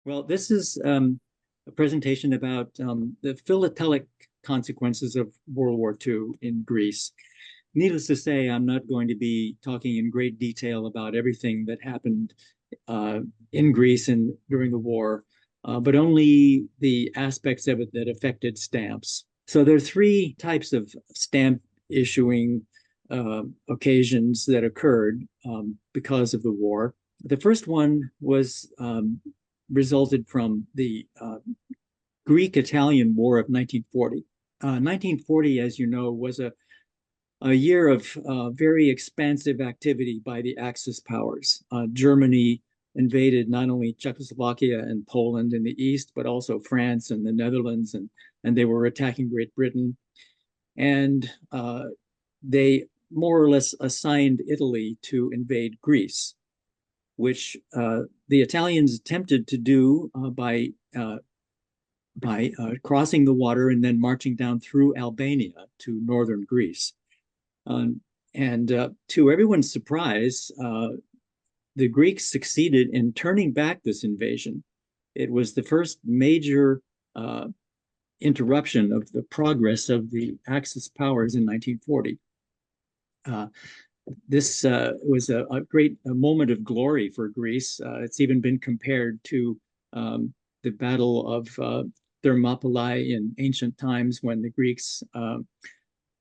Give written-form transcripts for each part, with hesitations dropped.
Well, this is a presentation about the philatelic consequences of World War II in Greece. Needless to say, I'm not going to be talking in great detail about everything that happened uh, in Greece and during the war, but only the aspects of it that affected stamps. So there are three types of stamp issuing occasions that occurred because of the war. The first one was resulted from the Greek-Italian War of 1940. 1940, as you know, was a year of very expansive activity by the Axis powers. Germany invaded not only Czechoslovakia and Poland in the east, but also France and the Netherlands, and they were attacking Great Britain. And they more or less assigned Italy to invade Greece, which the Italians attempted to do by crossing the water and then marching down through Albania to northern Greece. And to everyone's surprise, the Greeks succeeded in turning back this invasion. It was the first major interruption of the progress of the Axis powers in 1940. This was a great moment of glory for Greece. It's even been compared to the Battle of Thermopylae in ancient times when the Greeks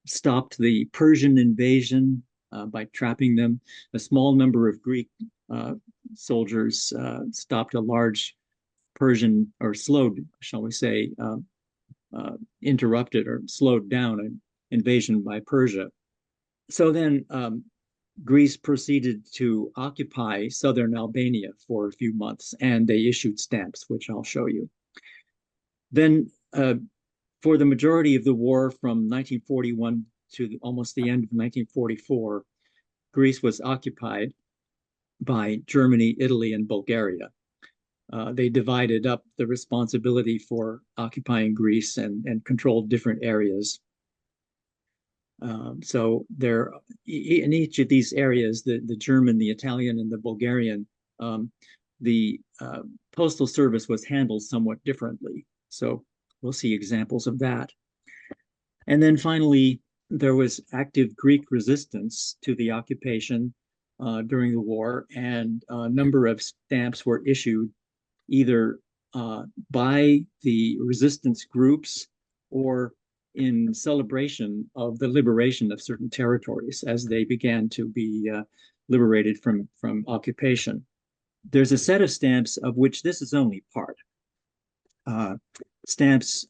stopped the Persian invasion by trapping them. A small number of Greek soldiers stopped a large Persian, or slowed, shall we say, interrupted or slowed down an invasion by Persia. So then Greece proceeded to occupy southern Albania for a few months, and they issued stamps, which I'll show you. Then, for the majority of the war from 1941 to almost the end of 1944, Greece was occupied by Germany, Italy, and Bulgaria. They divided up the responsibility for occupying Greece and controlled different areas. So there, in each of these areas, the German, the Italian, and the Bulgarian, the postal service was handled somewhat differently. So we'll see examples of that. And then finally, there was active Greek resistance to the occupation during the war, and a number of stamps were issued either by the resistance groups or in celebration of the liberation of certain territories as they began to be liberated from occupation. There's a set of stamps of which this is only part. Stamps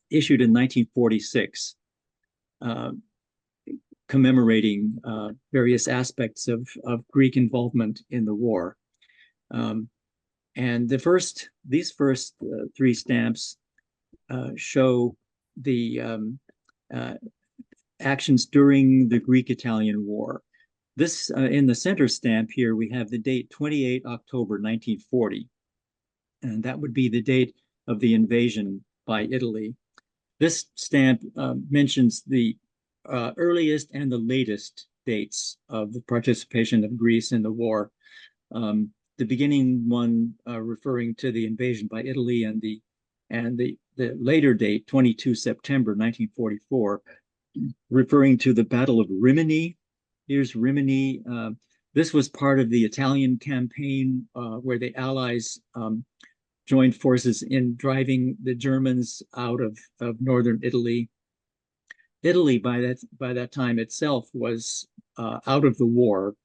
issued in 1946 commemorating various aspects of Greek involvement in the war. And these first three stamps show the actions during the Greek-Italian War. This, in the center stamp here, we have the date 28 October 1940, and that would be the date of the invasion by Italy. This stamp mentions the earliest and the latest dates of the participation of Greece in the war. The beginning one referring to the invasion by Italy, and the later date, 22 September 1944, referring to the Battle of Rimini. Here's Rimini. This was part of the Italian campaign where the Allies joined forces in driving the Germans out of northern Italy. Italy, by that time itself, was out of the war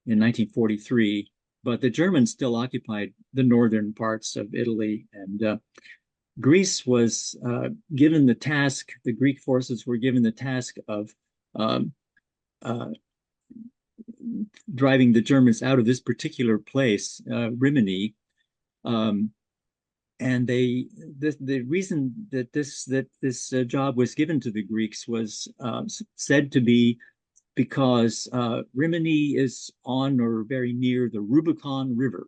in 1943, but the Germans still occupied the northern parts of Italy, and Greece was given the task, the Greek forces were given the task of driving the Germans out of this particular place, Rimini. And the reason that this job was given to the Greeks was said to be because Rimini is on or very near the Rubicon River,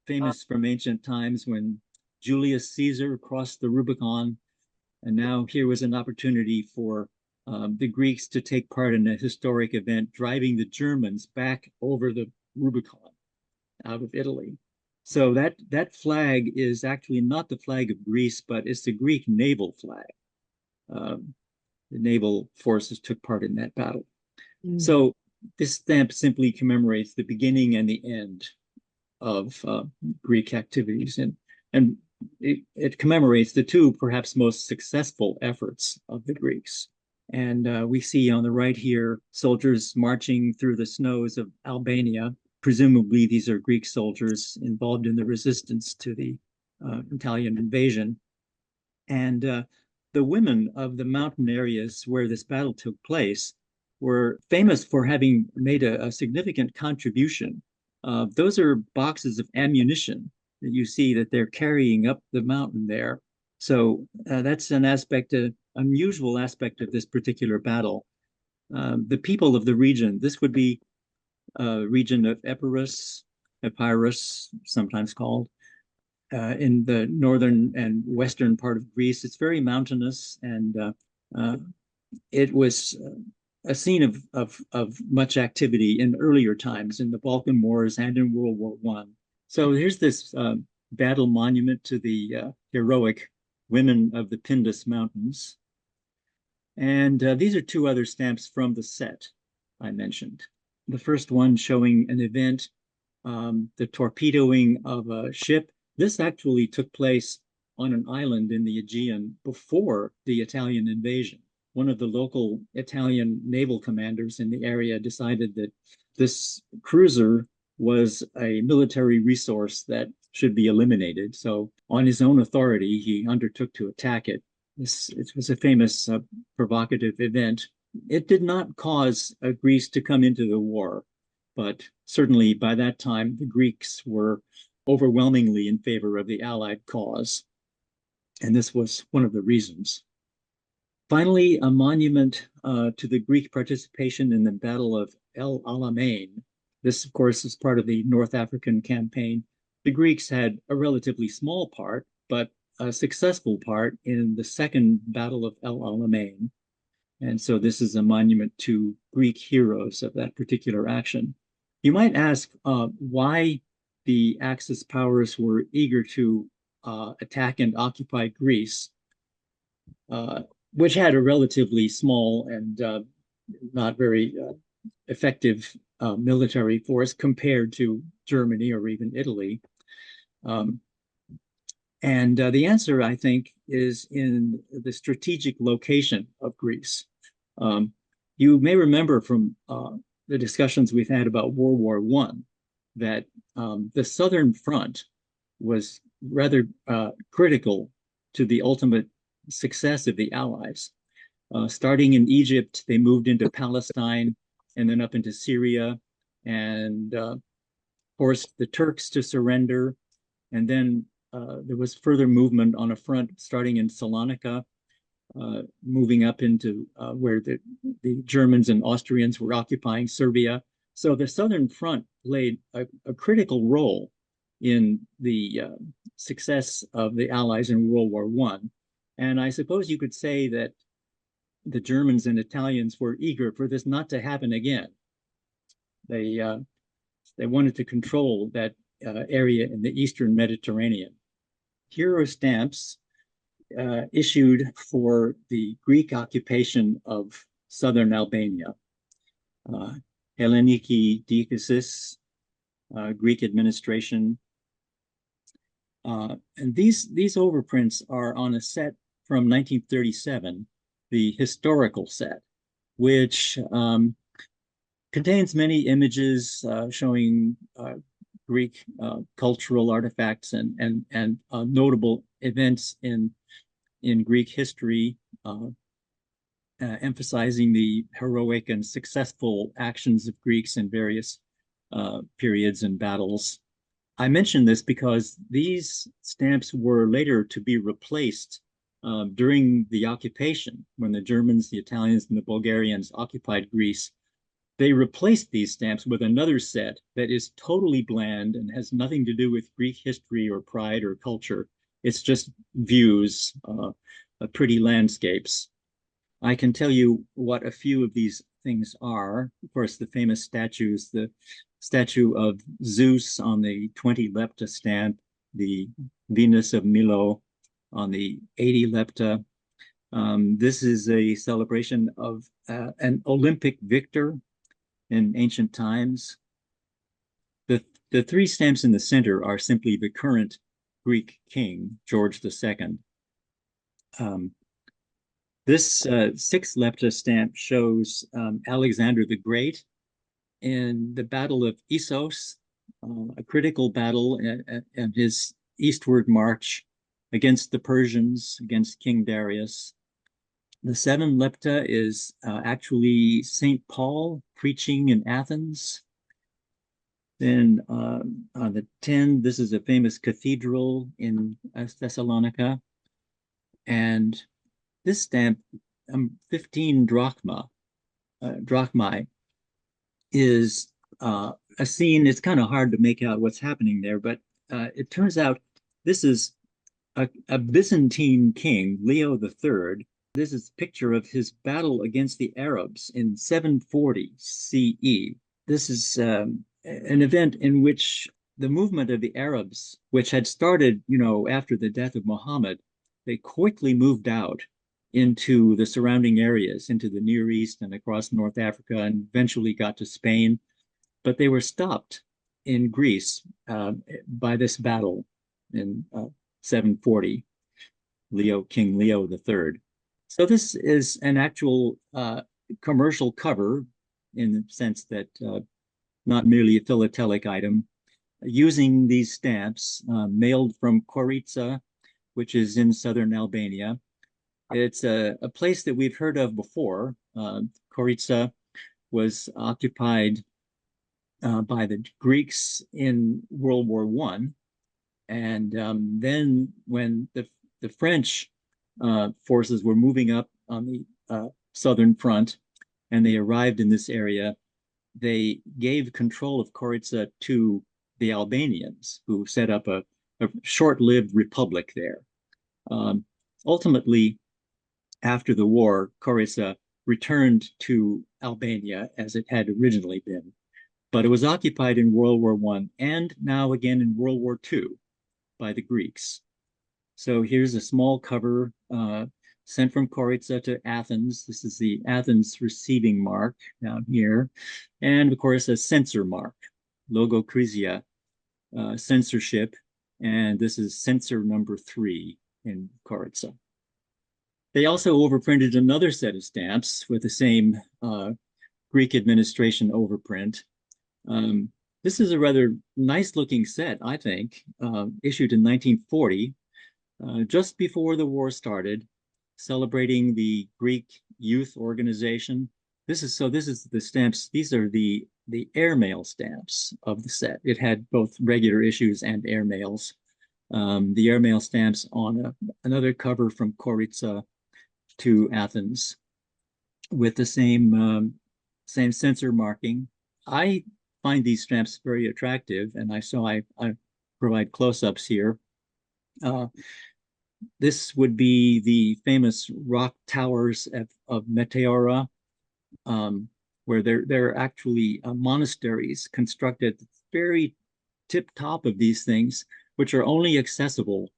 famous from ancient times when Julius Caesar crossed the Rubicon. And now here was an opportunity for the Greeks to take part in a historic event, driving the Germans back over the Rubicon out of Italy. So that flag is actually not the flag of Greece, but it's the Greek naval flag. Um, the naval forces took part in that battle. Mm. So this stamp simply commemorates the beginning and the end of Greek activities, and it commemorates the two perhaps most successful efforts of the Greeks. And we see on the right here soldiers marching through the snows of Albania. Presumably, these are Greek soldiers involved in the resistance to the Italian invasion. And the women of the mountain areas where this battle took place were famous for having made a significant contribution. Those are boxes of ammunition that you see that they're carrying up the mountain there. So that's an aspect, an unusual aspect of this particular battle. The people of the region, this would be a region of Epirus, sometimes called, in the northern and western part of Greece. It's very mountainous, and uh, it was a scene of much activity in earlier times in the Balkan Wars and in World War One. So here's this battle monument to the heroic women of the Pindus Mountains. And these are two other stamps from the set I mentioned. The first one showing an event, the torpedoing of a ship. This actually took place on an island in the Aegean before the Italian invasion. One of the local Italian naval commanders in the area decided that this cruiser was a military resource that should be eliminated. So, on his own authority, he undertook to attack it. It was a famous provocative event. It did not cause Greece to come into the war, but certainly by that time, the Greeks were overwhelmingly in favor of the Allied cause, and this was one of the reasons. Finally, a monument to the Greek participation in the Battle of El Alamein. This, of course, is part of the North African campaign. The Greeks had a relatively small part, but a successful part in the Second Battle of El Alamein. And so this is a monument to Greek heroes of that particular action. You might ask why the Axis powers were eager to attack and occupy Greece, uh, which had a relatively small and not very effective military force compared to Germany or even Italy. Um, and the answer, I think, is in the strategic location of Greece. Um, you may remember from the discussions we've had about World War One that the Southern Front was rather critical to the ultimate success of the Allies. Starting in Egypt, they moved into Palestine and then up into Syria and forced the Turks to surrender. And then there was further movement on a front starting in Salonika, moving up into where the Germans and Austrians were occupying Serbia. So the Southern Front played a critical role in the success of the Allies in World War One. And I suppose you could say that the Germans and Italians were eager for this not to happen again. They uh, they wanted to control that area in the Eastern Mediterranean. Here are stamps issued for the Greek occupation of southern Albania. Uh, Helleniki Dikasis, Greek administration. And these overprints are on a set from 1937, the historical set, which contains many images showing Greek cultural artifacts and notable events in Greek history, emphasizing the heroic and successful actions of Greeks in various periods and battles. I mention this because these stamps were later to be replaced during the occupation when the Germans, the Italians, and the Bulgarians occupied Greece. They replaced these stamps with another set that is totally bland and has nothing to do with Greek history or pride or culture. It's just views, pretty landscapes. I can tell you what a few of these things are. Of course, the famous statues, the statue of Zeus on the 20 lepta stamp, the Venus of Milo on the 80 lepta. This is a celebration of an Olympic victor in ancient times. The three stamps in the center are simply the current Greek king, George II. This 6 lepta stamp shows Alexander the Great in the Battle of Issos, a critical battle and his eastward march against the Persians, against King Darius. The 7 lepta is actually St. Paul preaching in Athens. Then on the 10, this is a famous cathedral in Thessalonica. And this stamp, 15 drachmae, is a scene. It's kind of hard to make out what's happening there, but it turns out this is a Byzantine king, Leo III. This is a picture of his battle against the Arabs in 740 CE. This is an event in which the movement of the Arabs, which had started, after the death of Muhammad, they quickly moved out into the surrounding areas, into the Near East and across North Africa, and eventually got to Spain. But they were stopped in Greece by this battle in 740, King Leo III. So this is an actual commercial cover in the sense that not merely a philatelic item, using these stamps mailed from Korica, which is in southern Albania. It's a place that we've heard of before. Korica was occupied by the Greeks in World War I. And then when the French forces were moving up on the southern front and they arrived in this area, they gave control of Korica to the Albanians, who set up a short-lived republic there. Ultimately, after the war, Korica returned to Albania as it had originally been, but it was occupied in World War I and now again in World War II by the Greeks. So here's a small cover sent from Korica to Athens. This is the Athens receiving mark down here. And of course, a censor mark, Logokrizia, censorship. And this is censor number 3 in Korica. They also overprinted another set of stamps with the same Greek administration overprint. This is a rather nice looking set, I think, issued in 1940, just before the war started, celebrating the Greek youth organization. This is the stamps. These are the airmail stamps of the set. It had both regular issues and airmails. The airmail stamps on another cover from Korica to Athens with the same censor marking. I find these stamps very attractive, and I provide close-ups here. This would be the famous rock towers of Meteora, where there are actually monasteries constructed at the very tip top of these things, which are only accessible,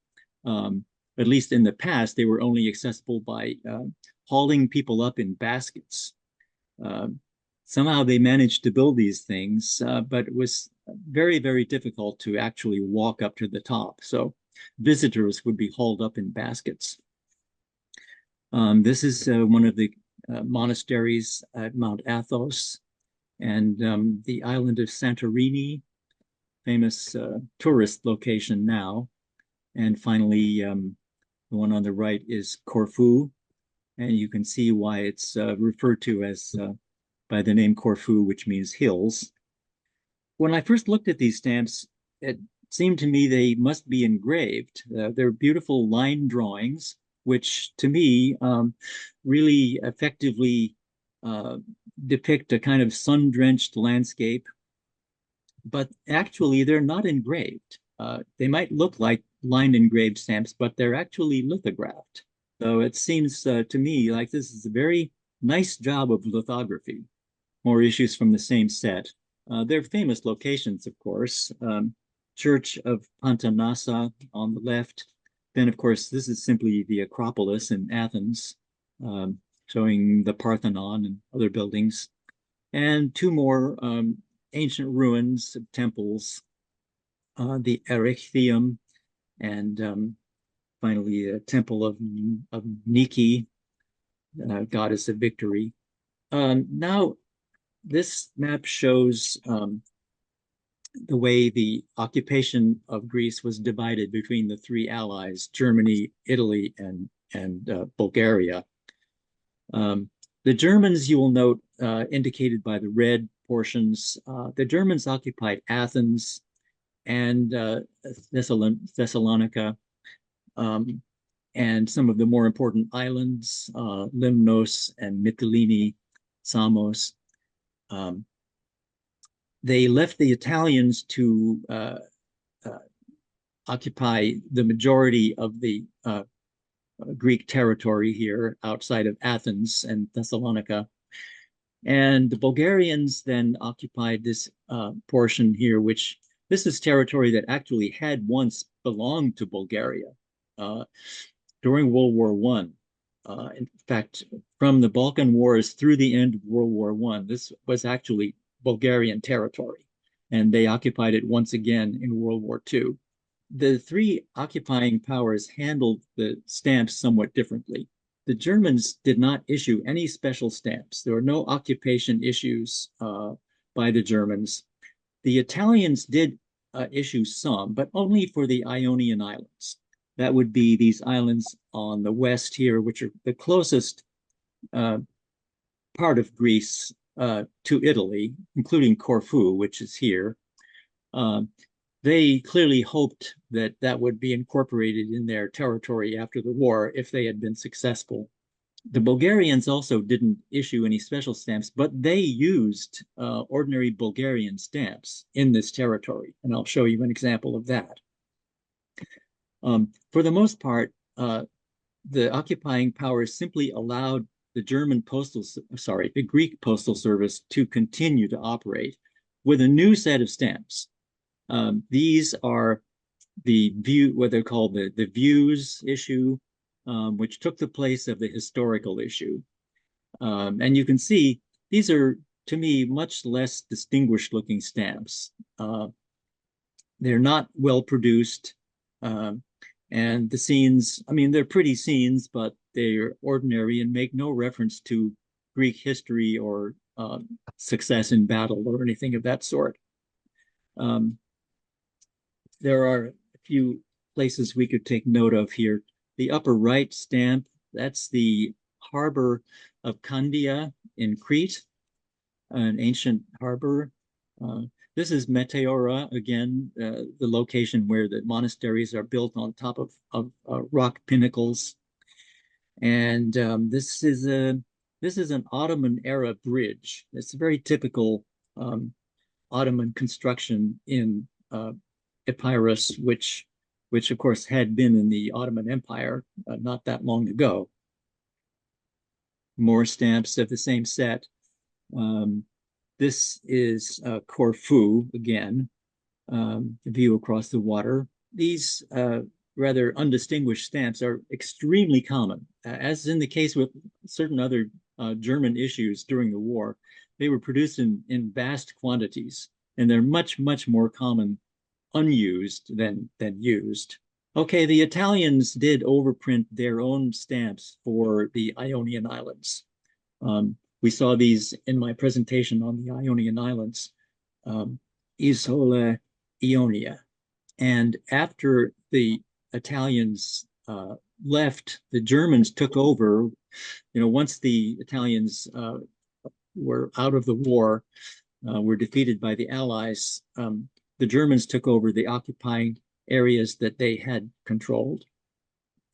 at least in the past, they were only accessible by hauling people up in baskets. Somehow they managed to build these things, but it was very, very difficult to actually walk up to the top. So visitors would be hauled up in baskets. This is one of the monasteries at Mount Athos, and the island of Santorini, famous tourist location now. And finally, the one on the right is Corfu, and you can see why it's referred to as by the name Corfu, which means hills. When I first looked at these stamps, it seemed to me they must be engraved. They're beautiful line drawings, which to me really effectively depict a kind of sun-drenched landscape, but actually they're not engraved. They might look like line engraved stamps, but they're actually lithographed. So it seems to me like this is a very nice job of lithography. More issues from the same set. They're famous locations, of course. Church of Pantanassa on the left. Then, of course, this is simply the Acropolis in Athens, um, showing the Parthenon and other buildings. And two more ancient ruins of temples, the Erechtheum and finally a temple of Nike, goddess of victory. Now, this map shows the way the occupation of Greece was divided between the three allies, Germany, Italy, and Bulgaria. The Germans, you will note, indicated by the red portions, the Germans occupied Athens and Thessalonica, um, and some of the more important islands, Limnos and Mytilene, Samos. Um, they left the Italians to uh, occupy the majority of the Greek territory here outside of Athens and Thessalonica. And the Bulgarians then occupied this portion here, which this is territory that actually had once belonged to Bulgaria during World War I. In fact, from the Balkan Wars through the end of World War I, this was actually Bulgarian territory, and they occupied it once again in World War II. The three occupying powers handled the stamps somewhat differently. The Germans did not issue any special stamps. There were no occupation issues by the Germans. The Italians did issue some, but only for the Ionian Islands. That would be these islands on the west here, which are the closest part of Greece to Italy, including Corfu, which is here. They clearly hoped that that would be incorporated in their territory after the war if they had been successful. The Bulgarians also didn't issue any special stamps, but they used ordinary Bulgarian stamps in this territory. And I'll show you an example of that. For the most part, the occupying powers simply allowed the the Greek postal service to continue to operate with a new set of stamps. These are what they're called the views issue, which took the place of the historical issue. And you can see these are, to me, much less distinguished looking stamps. They're not well produced. And the scenes, I mean, they're pretty scenes, but they're ordinary and make no reference to Greek history or success in battle or anything of that sort. There are a few places we could take note of here. The upper right stamp, that's the harbor of Candia in Crete, an ancient harbor. This is Meteora, again, the location where the monasteries are built on top of rock pinnacles. And this is an Ottoman era bridge. It's a very typical Ottoman construction in Epirus, which of course had been in the Ottoman Empire not that long ago. More stamps of the same set. This is Corfu again, view across the water. These rather undistinguished stamps are extremely common, as in the case with certain other German issues during the war. They were produced in vast quantities, and they're much, much more common unused than used. Okay, the Italians did overprint their own stamps for the Ionian Islands. We saw these in my presentation on the Ionian Islands, Isola Ionia. And after the Italians left, the Germans took over. Once the Italians were out of the war, were defeated by the Allies, the Germans took over the occupying areas that they had controlled.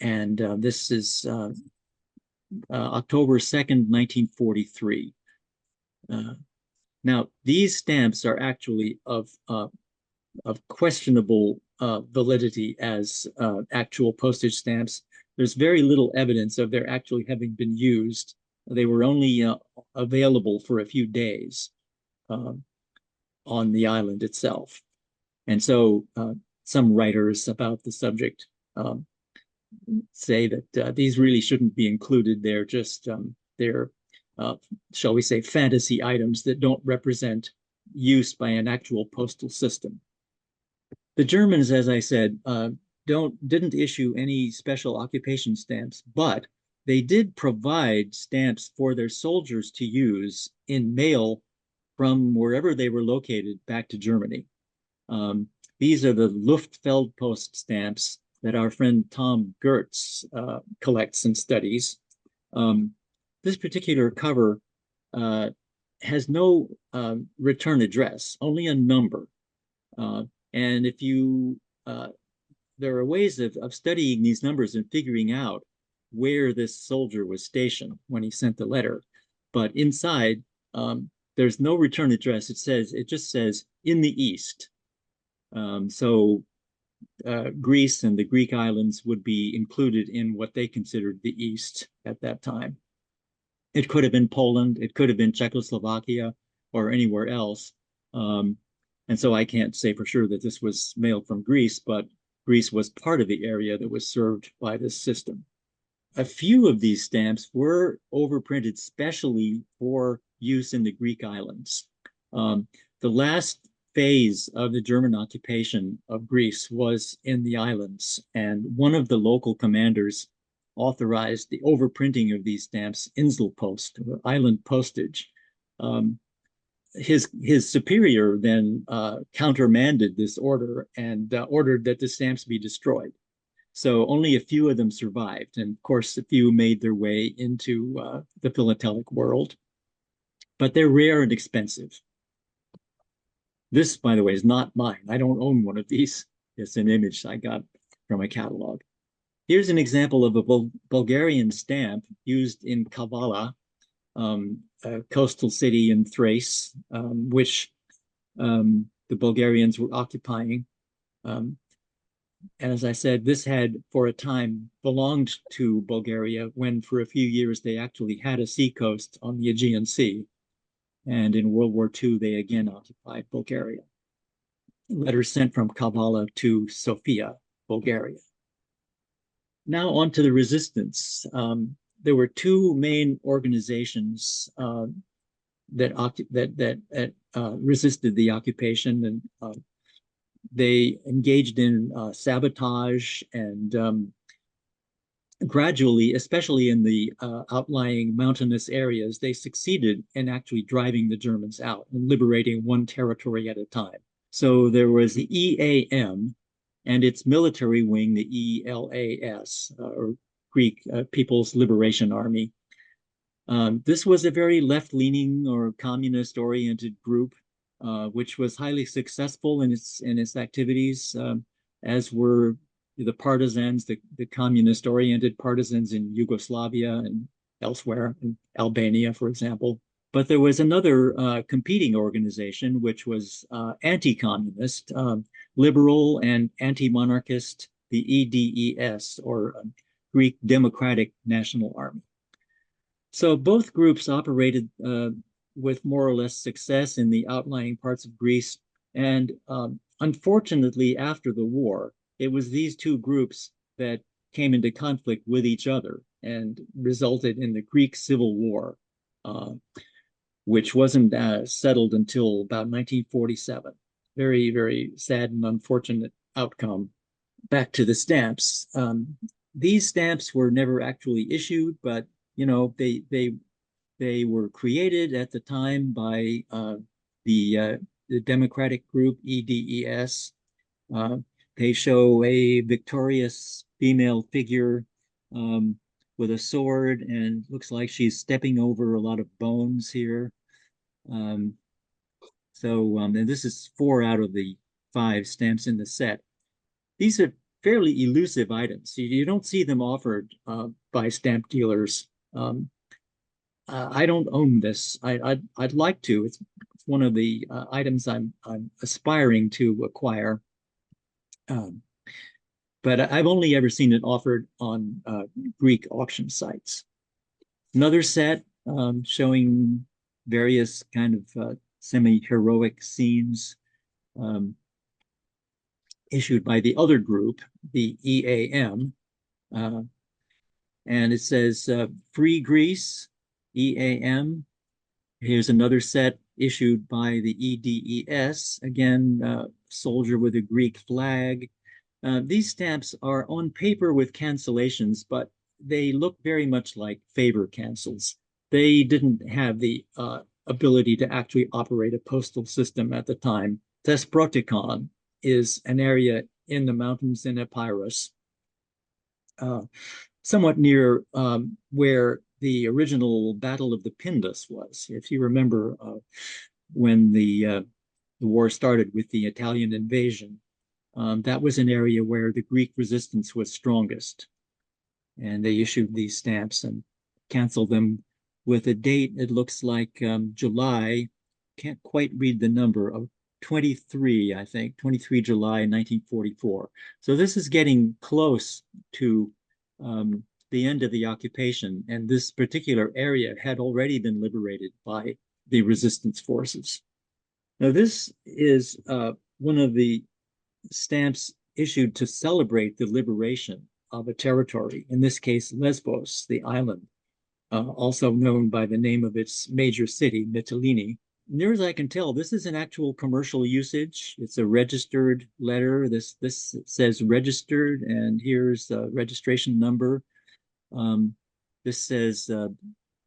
And this is October 2nd, 1943. Now, these stamps are actually of questionable validity as actual postage stamps. There's very little evidence of their actually having been used. They were only available for a few days. on the island itself. And so some writers about the subject say that these really shouldn't be included. They're just, they're, shall we say, fantasy items that don't represent use by an actual postal system. The Germans, as I said, didn't issue any special occupation stamps, but they did provide stamps for their soldiers to use in mail from wherever they were located back to Germany. These are the Luftfeldpost stamps that our friend Tom Gertz collects and studies. This particular cover has no return address, only a number. And if you, there are ways of studying these numbers and figuring out where this soldier was stationed when he sent the letter. But inside, there's no return address. It just says in the East. So Greece and the Greek islands would be included in what they considered the East at that time. It could have been Poland, it could have been Czechoslovakia, or anywhere else. And so I can't say for sure that this was mailed from Greece, but Greece was part of the area that was served by this system. A few of these stamps were overprinted specially for use in the Greek islands. The last phase of the German occupation of Greece was in the islands, and one of the local commanders authorized the overprinting of these stamps, Inselpost, or island postage. His superior then countermanded this order and ordered that the stamps be destroyed. So only a few of them survived, and of course a few made their way into the philatelic world, but they're rare and expensive. This, by the way, is not mine. I don't own one of these. It's an image I got from a catalog. Here's an example of a Bulgarian stamp used in Kavala, a coastal city in Thrace, which the Bulgarians were occupying. And as I said, this had for a time belonged to Bulgaria when for a few years they actually had a seacoast on the Aegean Sea. And in World War II, they again occupied Bulgaria. Letters sent from Kavala to Sofia, Bulgaria. Now on to the resistance. There were two main organizations that resisted the occupation, and they engaged in sabotage and gradually, especially in the outlying mountainous areas, they succeeded in actually driving the Germans out and liberating one territory at a time. So there was the EAM and its military wing, the ELAS, or Greek People's Liberation Army. This was a very left-leaning or communist-oriented group, which was highly successful in its activities, as were the partisans, the communist-oriented partisans in Yugoslavia and elsewhere, in Albania, for example. But there was another competing organization, which was anti-communist, liberal and anti-monarchist, the EDES, or Greek Democratic National Army. So both groups operated with more or less success in the outlying parts of Greece. And unfortunately, after the war, it was these two groups that came into conflict with each other and resulted in the Greek Civil War, which wasn't settled until about 1947. Very, very sad and unfortunate outcome. Back to the stamps. These stamps were never actually issued, but you know they were created at the time by the Democratic group EDES. They show a victorious female figure with a sword, and looks like she's stepping over a lot of bones here. And this is 4 out of the 5 stamps in the set. These are fairly elusive items. You don't see them offered by stamp dealers. I don't own this. I'd like to. It's one of the items I'm aspiring to acquire. But I've only ever seen it offered on Greek auction sites. Another set showing various kind of semi-heroic scenes issued by the other group, the EAM. And it says Free Greece, EAM. Here's another set issued by the EDES, again, soldier with a Greek flag. These stamps are on paper with cancellations, but they look very much like favor cancels. They didn't have the ability to actually operate a postal system at the time. Thesprotikon is an area in the mountains in Epirus, somewhat near where the original Battle of the Pindus was. If you remember when the war started with the Italian invasion, that was an area where the Greek resistance was strongest. And they issued these stamps and canceled them with a date, it looks like July, can't quite read the number, of 23, I think, 23 July 1944. So this is getting close to the end of the occupation, and this particular area had already been liberated by the resistance forces. Now, this is one of the stamps issued to celebrate the liberation of a territory, in this case, Lesbos, the island, also known by the name of its major city, Mytilene. Near as I can tell, this is an actual commercial usage. It's a registered letter. This says registered, and here's a registration number. This says,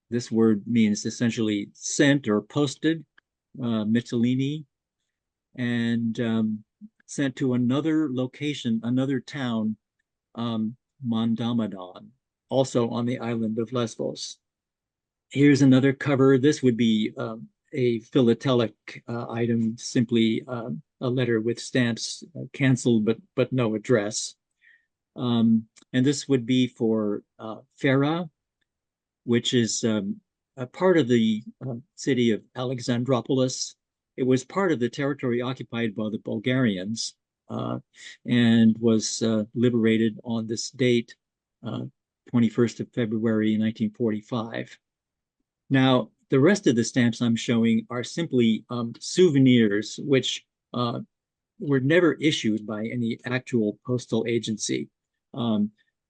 this word means essentially sent or posted, Mytilene, and sent to another location, another town, Mondamadon, also on the island of Lesbos. Here's another cover. This would be a philatelic item, simply a letter with stamps canceled but no address. And this would be for Fera, which is a part of the city of Alexandropolis. It was part of the territory occupied by the Bulgarians and was liberated on this date, 21st of February, 1945. Now, the rest of the stamps I'm showing are simply souvenirs, which were never issued by any actual postal agency.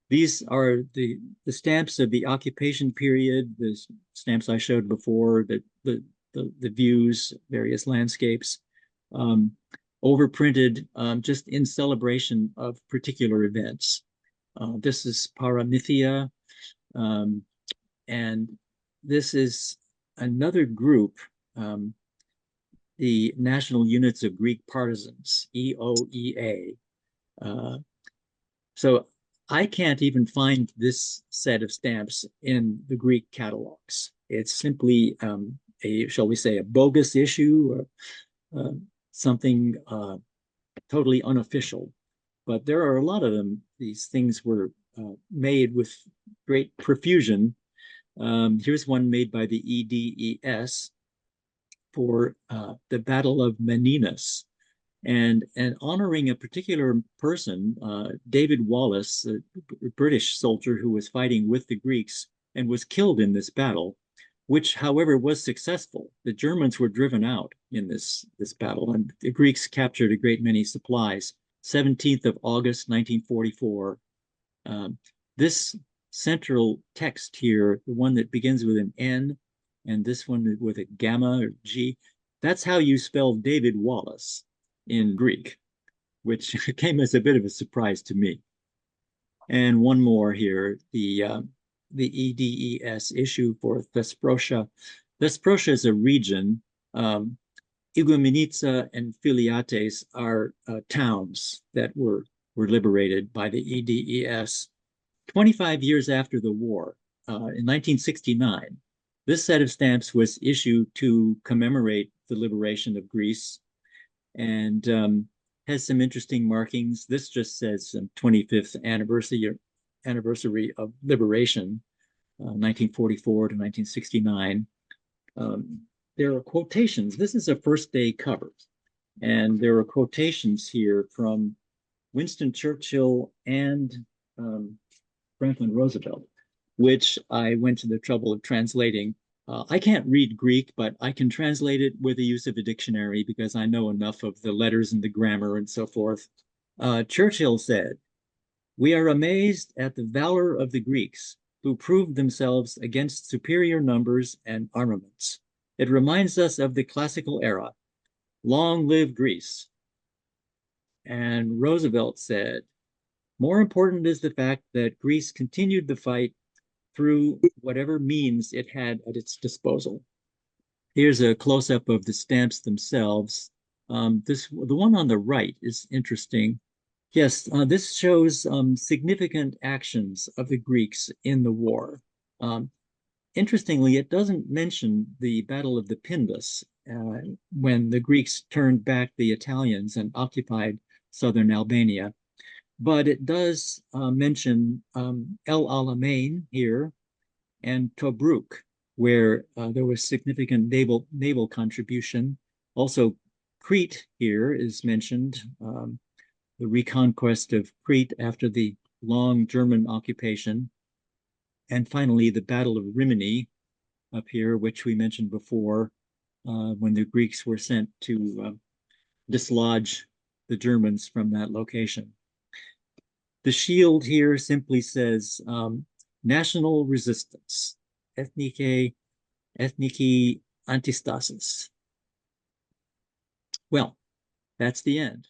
These are the stamps of the occupation period, the stamps I showed before, the views, various landscapes, overprinted just in celebration of particular events. This is Paramythia, and this is another group, the National Units of Greek Partisans, EOEA. So I can't even find this set of stamps in the Greek catalogs. It's simply shall we say, a bogus issue, or something totally unofficial. But there are a lot of them. These things were made with great profusion. Here's one made by the EDES for the Battle of Meninas, and honoring a particular person, David Wallace, a British soldier who was fighting with the Greeks and was killed in this battle, which, however, was successful. The Germans were driven out in this battle, and the Greeks captured a great many supplies. 17th of August, 1944. This central text here, the one that begins with an N, and this one with a gamma or G, that's how you spell David Wallace in Greek, which came as a bit of a surprise to me. And one more here, the EDES issue for Thesprotia. Thesprotia is a region. Igoumenitsa and Philiates are towns that were liberated by the EDES. 25 years after the war, in 1969, this set of stamps was issued to commemorate the liberation of Greece, and has some interesting markings. This just says 25th anniversary of liberation, 1944 to 1969. There are quotations. This is a first day cover, and there are quotations here from Winston Churchill and Franklin Roosevelt, which I went to the trouble of translating I can't read Greek, but I can translate it with the use of a dictionary because I know enough of the letters and the grammar and so forth. Churchill said, "We are amazed at the valor of the Greeks, who proved themselves against superior numbers and armaments. It reminds us of the classical era. Long live Greece." And Roosevelt said, "More important is the fact that Greece continued the fight through whatever means it had at its disposal." Here's a close-up of the stamps themselves. The one on the right is interesting. Yes, this shows significant actions of the Greeks in the war. Um, Interestingly, it doesn't mention the Battle of the Pindus, when the Greeks turned back the Italians and occupied southern Albania, but it does mention El Alamein here and Tobruk, where there was significant naval contribution. Also, Crete here is mentioned, the reconquest of Crete after the long German occupation. And finally, the Battle of Rimini up here, which we mentioned before, when the Greeks were sent to dislodge the Germans from that location. The shield here simply says national resistance, ethnike antistasis. Well, that's the end.